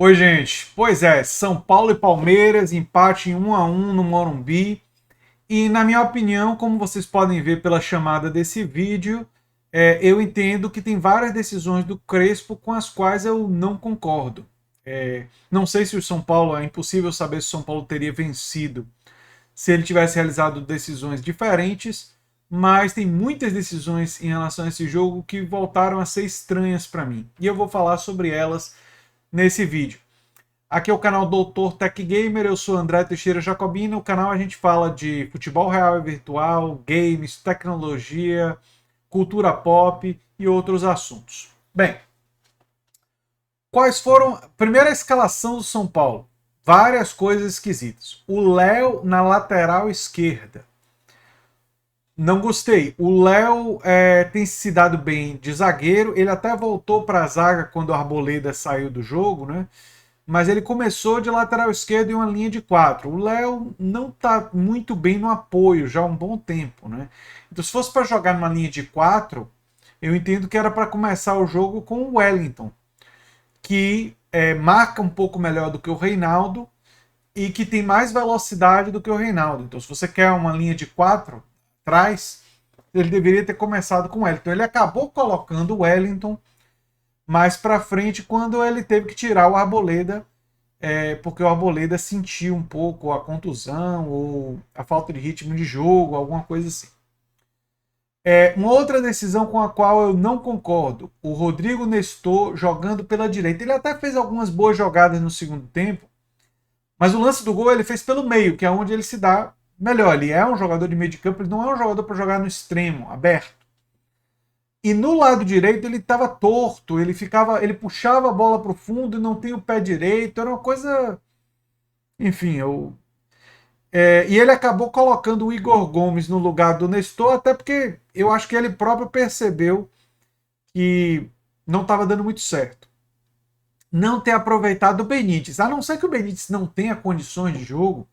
Oi, gente. Pois é, São Paulo e Palmeiras, empate em 1-1 no Morumbi. E, na minha opinião, como vocês podem ver pela chamada desse vídeo, eu entendo que tem várias decisões do Crespo com as quais eu não concordo. Não sei se o São Paulo, é impossível saber se o São Paulo teria vencido se ele tivesse realizado decisões diferentes, mas tem muitas decisões em relação a esse jogo que voltaram a ser estranhas para mim. E eu vou falar sobre elas nesse vídeo. Aqui é o canal Doutor Tech Gamer, eu sou André Teixeira Jacobina. No canal a gente fala de futebol real e virtual, games, tecnologia, cultura pop e outros assuntos. Bem, quais foram. Primeira escalação do São Paulo. Várias coisas esquisitas. O Léo na lateral esquerda. Não gostei. O Léo tem se dado bem de zagueiro. Ele até voltou para a zaga quando o Arboleda saiu do jogo, né? Mas ele começou de lateral esquerdo em uma linha de quatro. O Léo não está muito bem no apoio já há um bom tempo, né? Então, se fosse para jogar numa linha de quatro, eu entendo que era para começar o jogo com o Wellington, que marca um pouco melhor do que o Reinaldo e que tem mais velocidade do que o Reinaldo. Então, se você quer uma linha de quatro atrás, ele deveria ter começado com o Wellington. Ele acabou colocando o Wellington mais para frente quando ele teve que tirar o Arboleda, porque o Arboleda sentiu um pouco a contusão ou a falta de ritmo de jogo, alguma coisa assim. Uma outra decisão com a qual eu não concordo, o Rodrigo Nestor jogando pela direita. Ele até fez algumas boas jogadas no segundo tempo, mas o lance do gol ele fez pelo meio, que é onde ele se dá melhor. Ele é um jogador de meio de campo, ele não é um jogador para jogar no extremo, aberto. E no lado direito ele estava torto, ele puxava a bola para o fundo e não tem o pé direito, era uma coisa, enfim, e ele acabou colocando o Igor Gomes no lugar do Nestor, até porque eu acho que ele próprio percebeu que não estava dando muito certo. Não ter aproveitado o Benítez, a não ser que o Benítez não tenha condições de jogo,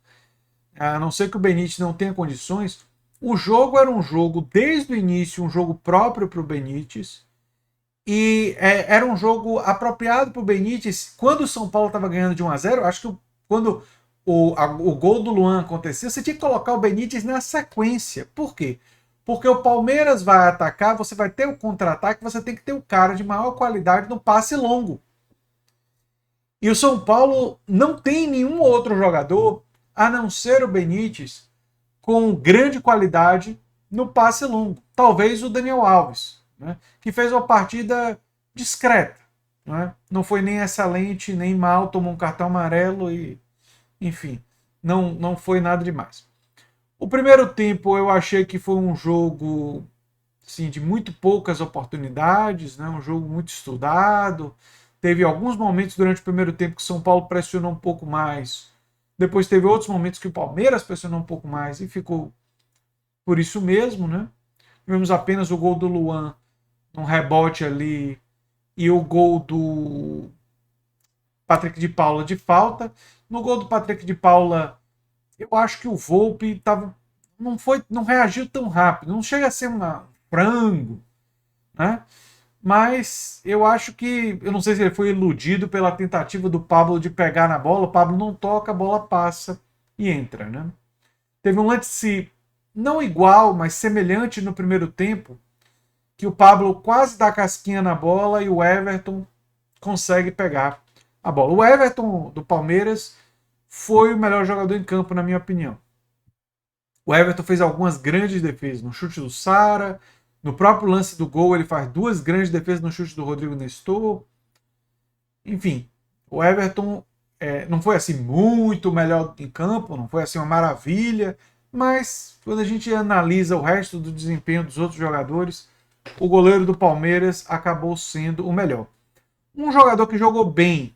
a não ser que o Benítez não tenha condições, o jogo era um jogo, desde o início, um jogo próprio para o Benítez. E era um jogo apropriado para o Benítez. Quando o São Paulo estava ganhando de 1-0, acho que quando o gol do Luan aconteceu, você tinha que colocar o Benítez na sequência. Por quê? Porque o Palmeiras vai atacar, você vai ter o contra-ataque, você tem que ter o cara de maior qualidade no passe longo. E o São Paulo não tem nenhum outro jogador, a não ser o Benítez, com grande qualidade no passe longo. Talvez o Daniel Alves, né, que fez uma partida discreta. Né? Não foi nem excelente, nem mal, tomou um cartão amarelo e, enfim, não foi nada demais. O primeiro tempo eu achei que foi um jogo assim, de muito poucas oportunidades, né? Um jogo muito estudado. Teve alguns momentos durante o primeiro tempo que o São Paulo pressionou um pouco mais. Depois teve outros momentos que o Palmeiras pressionou um pouco mais e ficou por isso mesmo, né? Tivemos apenas o gol do Luan, um rebote ali, e o gol do Patrick de Paula de falta. No gol do Patrick de Paula, eu acho que o Volpe não reagiu tão rápido. Não chega a ser um frango, né? Mas eu acho que, eu não sei se ele foi iludido pela tentativa do Pablo de pegar na bola. O Pablo não toca, a bola passa e entra, né? Teve um lance não igual, mas semelhante no primeiro tempo, que o Pablo quase dá casquinha na bola e o Everton consegue pegar a bola. O Everton do Palmeiras foi o melhor jogador em campo, na minha opinião. O Everton fez algumas grandes defesas no chute do Sara, no próprio lance do gol ele faz duas grandes defesas no chute do Rodrigo Nestor. Enfim, o Everton não foi assim muito melhor em campo, não foi assim uma maravilha, mas quando a gente analisa o resto do desempenho dos outros jogadores, o goleiro do Palmeiras acabou sendo o melhor. Um jogador que jogou bem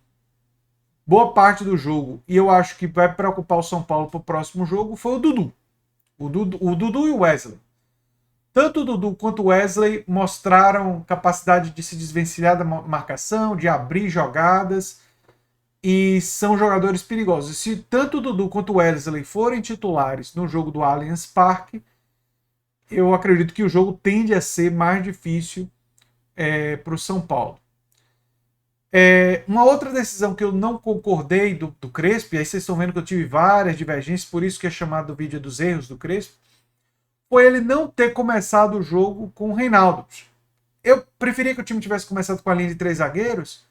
boa parte do jogo, e eu acho que vai preocupar o São Paulo para o próximo jogo, foi o Dudu. O Dudu e o Wesley. Tanto o Dudu quanto o Wesley mostraram capacidade de se desvencilhar da marcação, de abrir jogadas, e são jogadores perigosos. E se tanto o Dudu quanto o Wesley forem titulares no jogo do Allianz Parque, eu acredito que o jogo tende a ser mais difícil para o São Paulo. Uma outra decisão que eu não concordei do Crespo, e aí vocês estão vendo que eu tive várias divergências, por isso que é chamado o vídeo dos erros do Crespo, foi ele não ter começado o jogo com o Reinaldo. Eu preferia que o time tivesse começado com a linha de 3 zagueiros,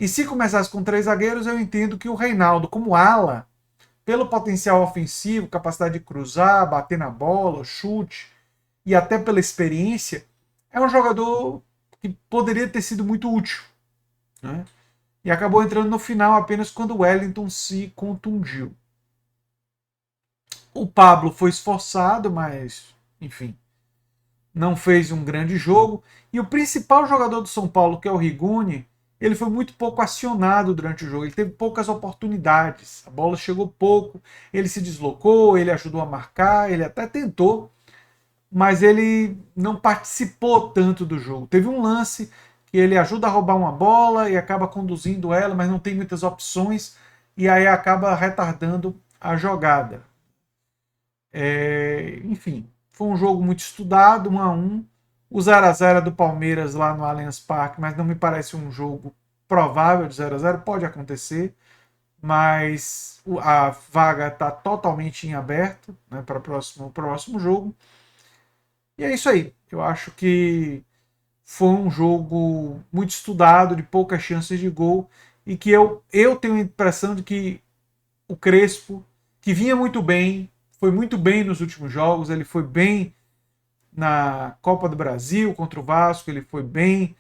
e se começasse com 3 zagueiros, eu entendo que o Reinaldo, como ala, pelo potencial ofensivo, capacidade de cruzar, bater na bola, chute, e até pela experiência, é um jogador que poderia ter sido muito útil, né? E acabou entrando no final apenas quando o Wellington se contundiu. O Pablo foi esforçado, mas, enfim, não fez um grande jogo. E o principal jogador do São Paulo, que é o Rigoni, ele foi muito pouco acionado durante o jogo. Ele teve poucas oportunidades. A bola chegou pouco, ele se deslocou, ele ajudou a marcar, ele até tentou, mas ele não participou tanto do jogo. Teve um lance que ele ajuda a roubar uma bola e acaba conduzindo ela, mas não tem muitas opções e aí acaba retardando a jogada. Enfim, foi um jogo muito estudado, 1-1. O 0-0 do Palmeiras lá no Allianz Parque, mas não me parece um jogo provável de 0-0. Pode acontecer, mas a vaga está totalmente em aberto, né, para o próximo jogo. E é isso aí. Eu acho que foi um jogo muito estudado, de poucas chances de gol, e que eu tenho a impressão de que o Crespo, que vinha muito bem, foi muito bem nos últimos jogos, ele foi bem na Copa do Brasil contra o Vasco, ele foi bem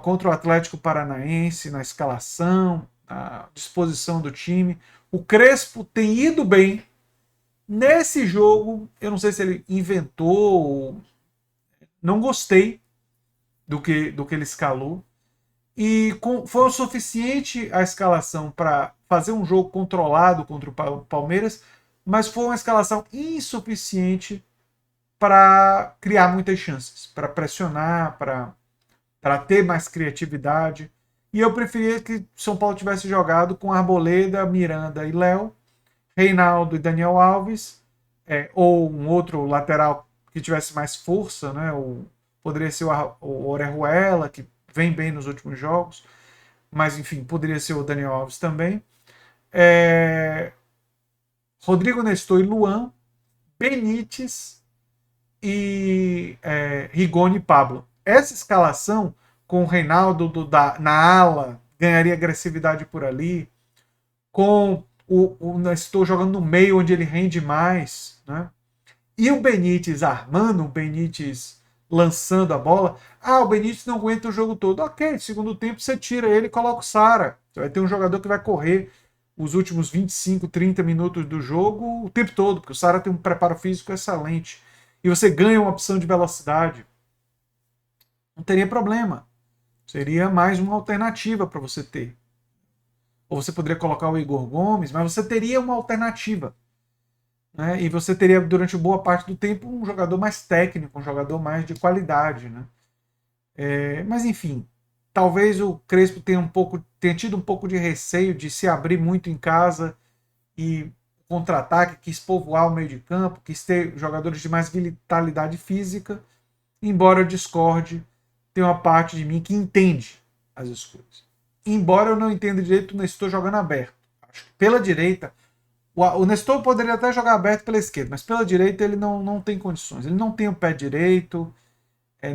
contra o Atlético Paranaense, na escalação, na disposição do time. O Crespo tem ido bem. Nesse jogo, eu não sei se ele inventou, não gostei do que ele escalou. E foi o suficiente a escalação para fazer um jogo controlado contra o Palmeiras, mas foi uma escalação insuficiente para criar muitas chances, para pressionar, para ter mais criatividade. E eu preferia que São Paulo tivesse jogado com Arboleda, Miranda e Léo, Reinaldo e Daniel Alves, ou um outro lateral que tivesse mais força, né? Poderia ser o Orejuela, que vem bem nos últimos jogos, mas enfim, poderia ser o Daniel Alves também. Rodrigo Nestor e Luan, Benítez e Rigoni e Pablo. Essa escalação com o Reinaldo na ala, ganharia agressividade por ali, com o Nestor jogando no meio, onde ele rende mais, né? E o Benítez armando, o Benítez lançando a bola. O Benítez não aguenta o jogo todo. Ok, segundo tempo você tira ele e coloca o Sara. Você vai ter um jogador que vai correr os últimos 25, 30 minutos do jogo o tempo todo, porque o Sara tem um preparo físico excelente. E você ganha uma opção de velocidade. Não teria problema. Seria mais uma alternativa para você ter. Ou você poderia colocar o Igor Gomes, mas você teria uma alternativa. Né? E você teria, durante boa parte do tempo, um jogador mais técnico, um jogador mais de qualidade. Né? Mas, enfim, talvez o Crespo tenha tido um pouco de receio de se abrir muito em casa e contra-ataque, quis povoar o meio de campo, quis ter jogadores de mais vitalidade física, embora eu discorde, tem uma parte de mim que entende as escolhas. Embora eu não entenda direito o Nestor jogando aberto. Acho que pela direita, o Nestor poderia até jogar aberto pela esquerda, mas pela direita ele não tem condições. Ele não tem o pé direito,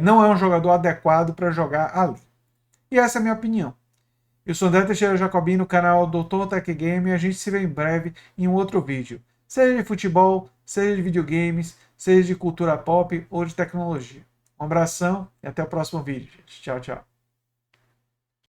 não é um jogador adequado para jogar ali. E essa é a minha opinião. Eu sou André Teixeira Jacobin, no canal Doutor Tech Game, e a gente se vê em breve em um outro vídeo. Seja de futebol, seja de videogames, seja de cultura pop ou de tecnologia. Um abração e até o próximo vídeo, gente. Tchau, tchau.